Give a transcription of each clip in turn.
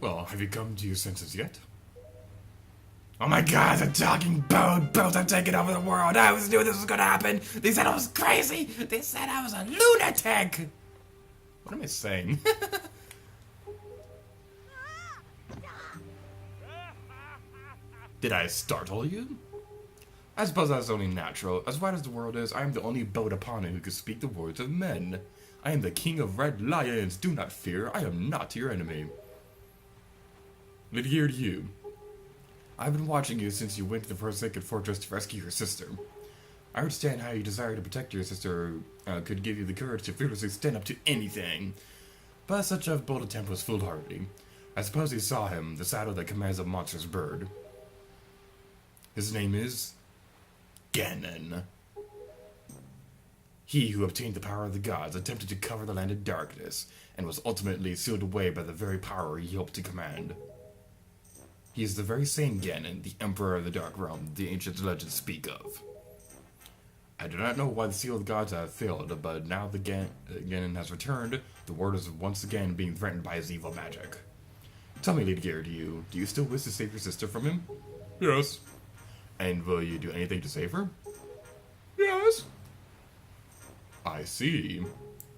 Well, have you come to your senses yet? Oh my god, the talking boat! Boats are taking over the world! I always knew this was gonna happen! They said I was crazy! They said I was a lunatic! What am I saying? Did I startle you? I suppose that's only natural. As wide as the world is, I am the only boat upon it who can speak the words of men. I am the king of red lions. Do not fear. I am not your enemy. Lydia, to you. I've been watching you since you went to the Forsaken Fortress to rescue your sister. I understand how you desire to protect your sister could give you the courage to fearlessly stand up to anything. But such a bold attempt was foolhardy. I suppose you saw him, the shadow that commands a monstrous bird. His name is Ganon. He who obtained the power of the gods attempted to cover the land in darkness, and was ultimately sealed away by the very power he hoped to command. He is the very same Ganon, the Emperor of the Dark Realm the ancient legends speak of. I do not know why the seal of the gods have failed, but now the Ganon has returned, the world is once again being threatened by his evil magic. Tell me, Lady Gear, do you still wish to save your sister from him? Yes. And will you do anything to save her? Yes. I see.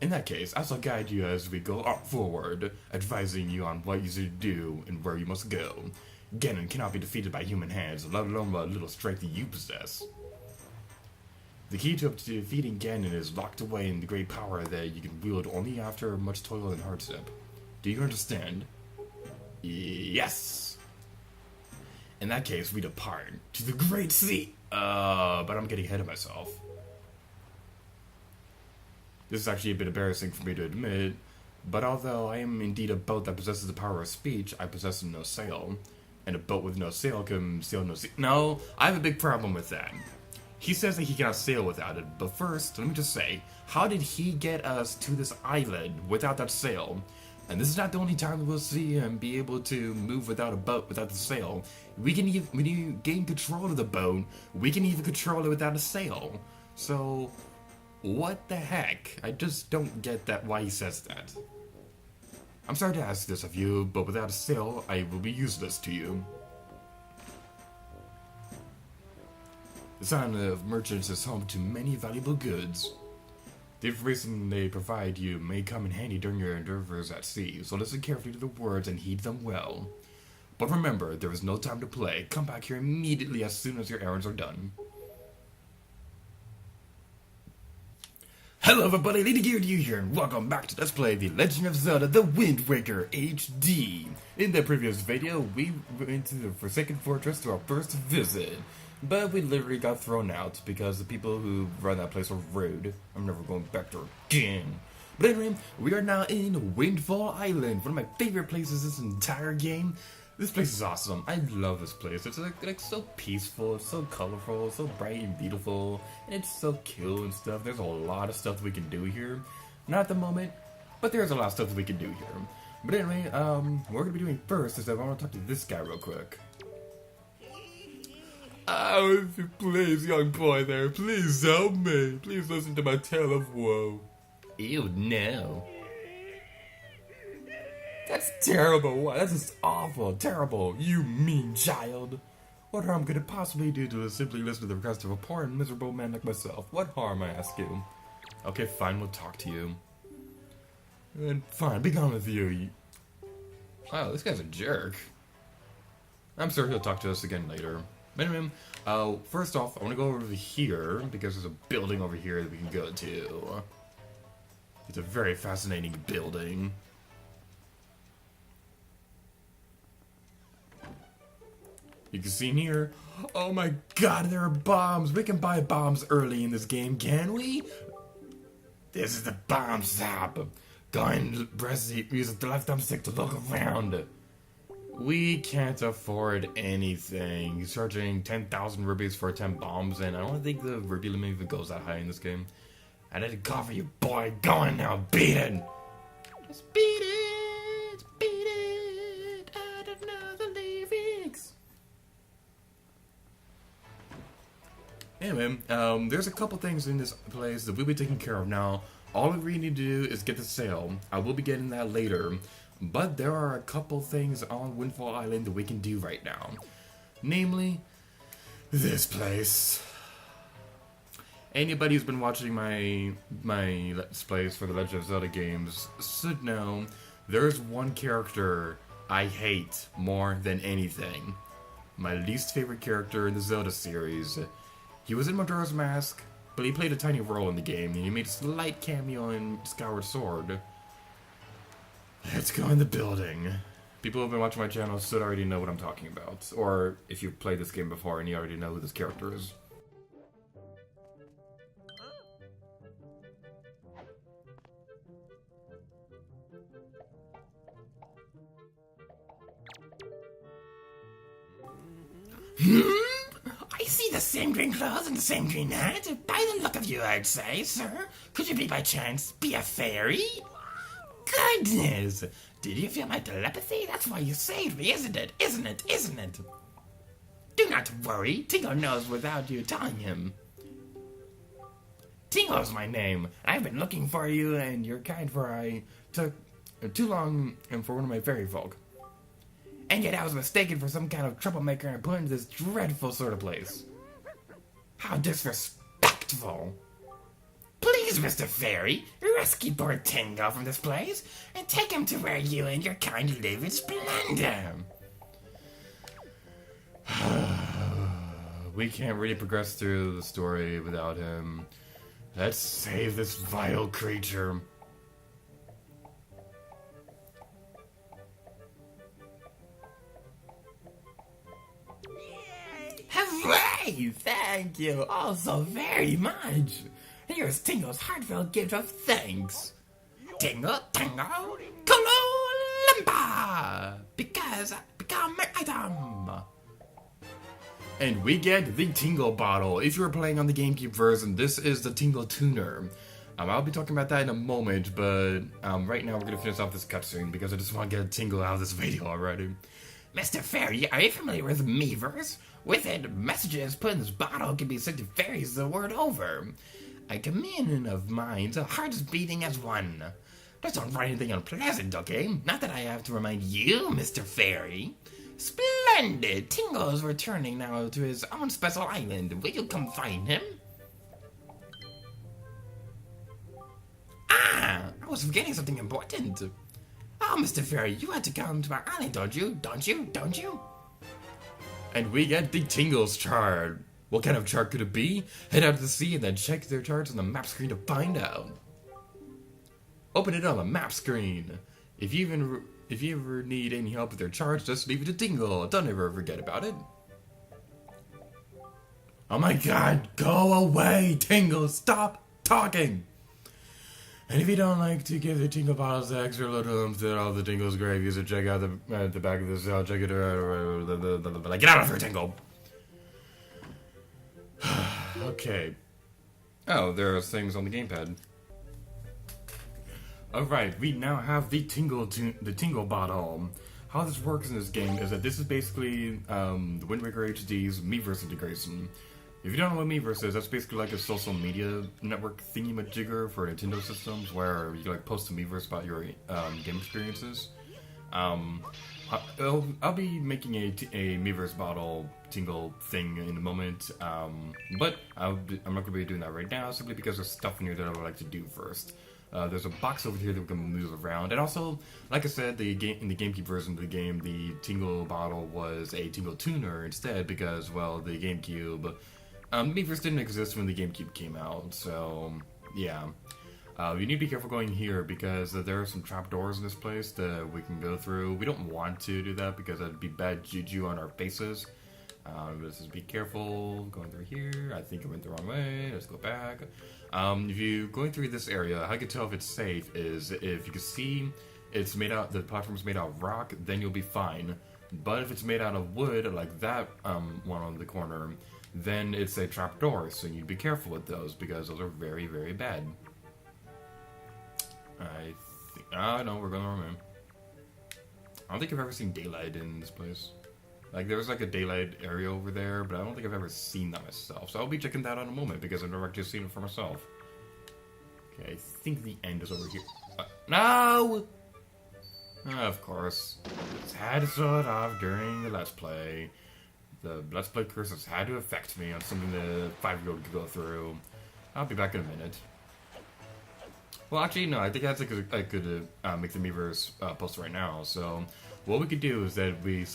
In that case, I shall guide you as we go forward, advising you on what you should do and where you must go. Ganon cannot be defeated by human hands, let alone what little strength you possess. The key to defeating Ganon is locked away in the great power that you can wield only after much toil and hardship. Do you understand? Yes! In that case, we depart to the Great Sea. But I'm getting ahead of myself. This is actually a bit embarrassing for me to admit, but although I am indeed a boat that possesses the power of speech, I possess no sail. And a boat with no sail can sail no sea. No, I have a big problem with that. He says that he cannot sail without it, but first, let me just say, how did he get us to this island without that sail? And this is not the only time we'll see him be able to move without a boat, without the sail. When you gain control of the boat, we can even control it without a sail. So, what the heck? I just don't get that why he says that. I'm sorry to ask this of you, but without a sail, I will be useless to you. The sign of merchants is home to many valuable goods. The information they provide you may come in handy during your endeavors at sea, so listen carefully to the words and heed them well. But remember, there is no time to play. Come back here immediately as soon as your errands are done. Hello everybody, Lady Gear to you here, and welcome back to Let's Play The Legend of Zelda The Wind Waker HD. In the previous video, we went to the Forsaken Fortress to our first visit, but we literally got thrown out because the people who run that place were rude. I'm never going back there again. But anyway, we are now in Windfall Island, one of my favorite places this entire game. This place is awesome. I love this place. It's like so peaceful, it's so colorful, it's so bright and beautiful, and it's so cool and stuff. There's a lot of stuff we can do here. Not at the moment, but there's a lot of stuff that we can do here. But anyway, what we're gonna be doing first is I want to talk to this guy real quick. Oh, please, young boy there, please help me. Please listen to my tale of woe. Ew, no. That's terrible. That's just awful. Terrible. You mean child. What harm could it possibly do to simply listen to the request of a poor and miserable man like myself? What harm, I ask you? Okay, fine, we'll talk to you. And fine, be gone with you. Oh, this guy's a jerk. I'm sure he'll talk to us again later. Anyway, first off, I want to go over here, because there's a building over here that we can go to. It's a very fascinating building. You can see in here, oh my god, there are bombs. We can buy bombs early in this game, can we? This is the bomb shop. Go and press the, use the left thumbstick to look around. We can't afford anything. He's charging 10,000 rupees for 10 bombs, and I don't think the rupee limit even goes that high in this game. I didn't call for you, boy. Go on now, beat it. Just beat it, beat it. I don't know the lyrics. Anyway, there's a couple things in this place that we'll be taking care of now. All we really need to do is get the sail. I will be getting that later. But there are a couple things on Windfall Island that we can do right now. Namely, this place. Anybody who's been watching my Let's Plays for the Legend of Zelda games should know there's one character I hate more than anything. My least favorite character in the Zelda series. He was in Majora's Mask, but he played a tiny role in the game, and he made a slight cameo in Skyward Sword. Let's go in the building. People who have been watching my channel should already know what I'm talking about. Or if you've played this game before and you already know who this character is. I see the same green clothes and the same green hat. By the look of you, I'd say, sir. Could you by chance be a fairy? Goodness! Did you feel my telepathy? That's why you saved me, isn't it? Isn't it? Isn't it? Do not worry. Tingle knows without you telling him. Tingle's my name. I've been looking for you and your kind for I took too long and for one of my fairy folk. And yet I was mistaken for some kind of troublemaker and put into this dreadful sort of place. How disrespectful! Please, Mr. Fairy, rescue poor Tingle from this place and take him to where you and your kind live in splendor. We can't really progress through the story without him. Let's save this vile creature. Hooray! Thank you all so very much. Here's Tingle's heartfelt gift of thanks. Tingle, Tingle, Kalimba! Because I become an item. And we get the Tingle bottle. If you're playing on the GameCube version, this is the Tingle tuner. I'll be talking about that in a moment, but right now we're going to finish off this cutscene because I just want to get a Tingle out of this video already. Mr. Fairy, are you familiar with Miiverse? With it, messages put in this bottle can be sent to fairies the world over. A communion of minds, hearts beating as one. Just don't write anything unpleasant, okay? Not that I have to remind you, Mr. Fairy. Splendid! Tingle's returning now to his own special island. Will you come find him? Ah! I was forgetting something important. Oh, Mr. Fairy, you had to come to my island, don't you? Don't you? Don't you? And we get the Tingles chart. What kind of chart could it be? Head out to the sea and then check their charts on the map screen to find out. Open it on the map screen. If you ever need any help with their charts, just leave it to Tingle. Don't ever forget about it. Oh my god, go away, Tingle, stop talking! And if you don't like to give the Tingle bottles the extra little oomph that all the Tingles grave, you should check out the back of this. Check it out. Get out of here, Tingle! Okay. Oh, there are things on the gamepad. Alright, we now have the Tingle bottle. How this works in this game is that this is basically the Wind Waker HD's Miiverse integration. If you don't know what Miiverse is, that's basically like a social media network thingy-majigger for Nintendo systems where you can like post to Miiverse about your game experiences. I'll be making a Miiverse bottle Tingle thing in a moment, but I'm not going to be doing that right now simply because there's stuff in here that I would like to do first. There's a box over here that we can move around, and also, like I said, in the GameCube version of the game, the Tingle bottle was a Tingle tuner instead because, well, the GameCube, Miiverse didn't exist when the GameCube came out, so yeah. You need to be careful going here because there are some trapdoors in this place that we can go through. We don't want to do that because that'd be bad juju on our faces. Let's just be careful going through here. I think I went the wrong way. Let's go back. If you're going through this area, how you can tell if it's safe is if you can see it's made out, the platform's made out of rock, then you'll be fine. But if it's made out of wood, like that one on the corner, then it's a trapdoor. So you need to be careful with those because those are very, very bad. No, we're going the wrong way. I don't think I've ever seen daylight in this place. Like, there was like a daylight area over there, but I don't think I've ever seen that myself. So I'll be checking that out in a moment because I've never actually seen it for myself. Okay, I think the end is over here. No! Of course. Just had to show it off during the Let's Play. The Let's Play curse has had to affect me on something the 5-year-old could go through. I'll be back in a minute. Well, actually, no, I think I could make the Miiverse post right now. So, what we could do is that we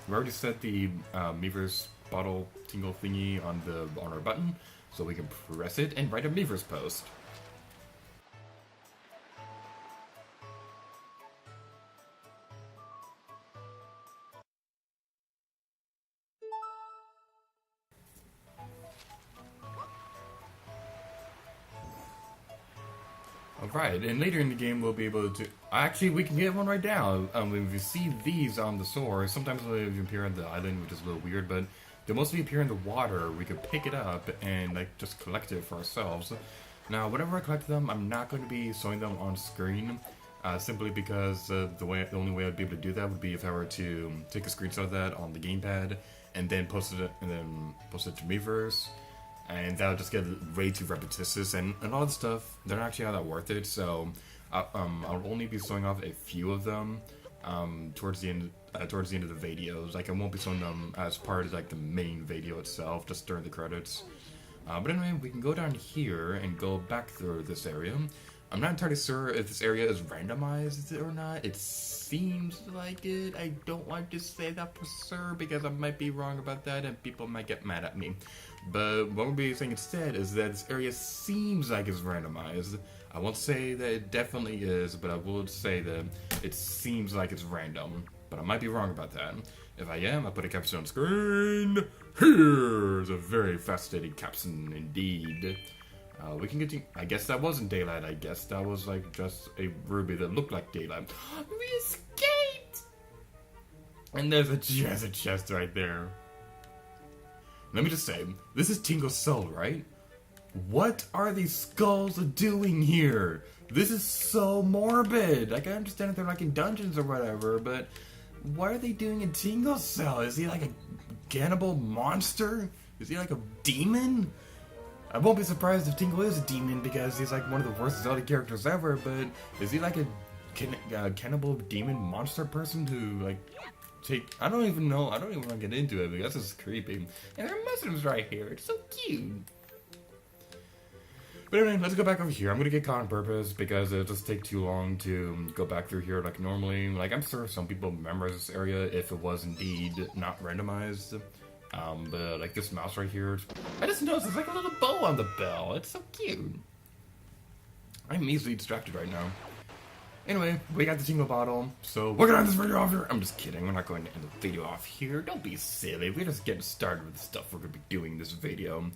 already set the Miiverse bottle tingle thingy on our button, so we can press it and write a Miiverse post. Alright, and later in the game we'll be able to... Actually, we can get one right now. If you see these on the source, sometimes they appear on the island, which is a little weird, but they mostly appear in the water. We could pick it up and like just collect it for ourselves. Now, whenever I collect them, I'm not going to be showing them on screen, simply because the only way I'd be able to do that would be if I were to take a screenshot of that on the gamepad and then post it to Miiverse. And that would just get way too repetitious, and a lot of the stuff, they're not actually all that worth it, so I'll only be showing off a few of them towards the end of the videos. Like, I won't be showing them as part of like the main video itself, just during the credits. But anyway, we can go down here and go back through this area. I'm not entirely sure if this area is randomized or not. It seems like it. I don't want to say that for sure because I might be wrong about that and people might get mad at me. But what we'll be saying instead is that this area seems like it's randomized. I won't say that it definitely is, but I will say that it seems like it's random. But I might be wrong about that. If I am, I'll put a caption on screen. Here's a very fascinating caption indeed. We can continue. I guess that wasn't daylight. I guess that was like just a ruby that looked like daylight. We escaped! And there's a chest right there. Let me just say, this is Tingle's cell, right? What are these skulls doing here? This is so morbid. Like, I understand if they're like in dungeons or whatever, but what are they doing in Tingle's cell? Is he like a cannibal monster? Is he like a demon? I won't be surprised if Tingle is a demon because he's like one of the worst Zelda characters ever, but is he like a cannibal demon monster person who like I don't even know. I don't even want to get into it because this is creepy. And there are mushrooms right here. It's so cute. But anyway, let's go back over here. I'm gonna get caught on purpose because it'll just take too long to go back through here like normally. Like, I'm sure some people memorize this area if it was indeed not randomized. But like this mouse right here, I just noticed there's like a little bow on the bell. It's so cute. I'm easily distracted right now. Anyway, we got the Tingle bottle, so we're gonna end this video off here. I'm just kidding, we're not going to end the video off here. Don't be silly, we're just getting started with the stuff we're gonna be doing in this video.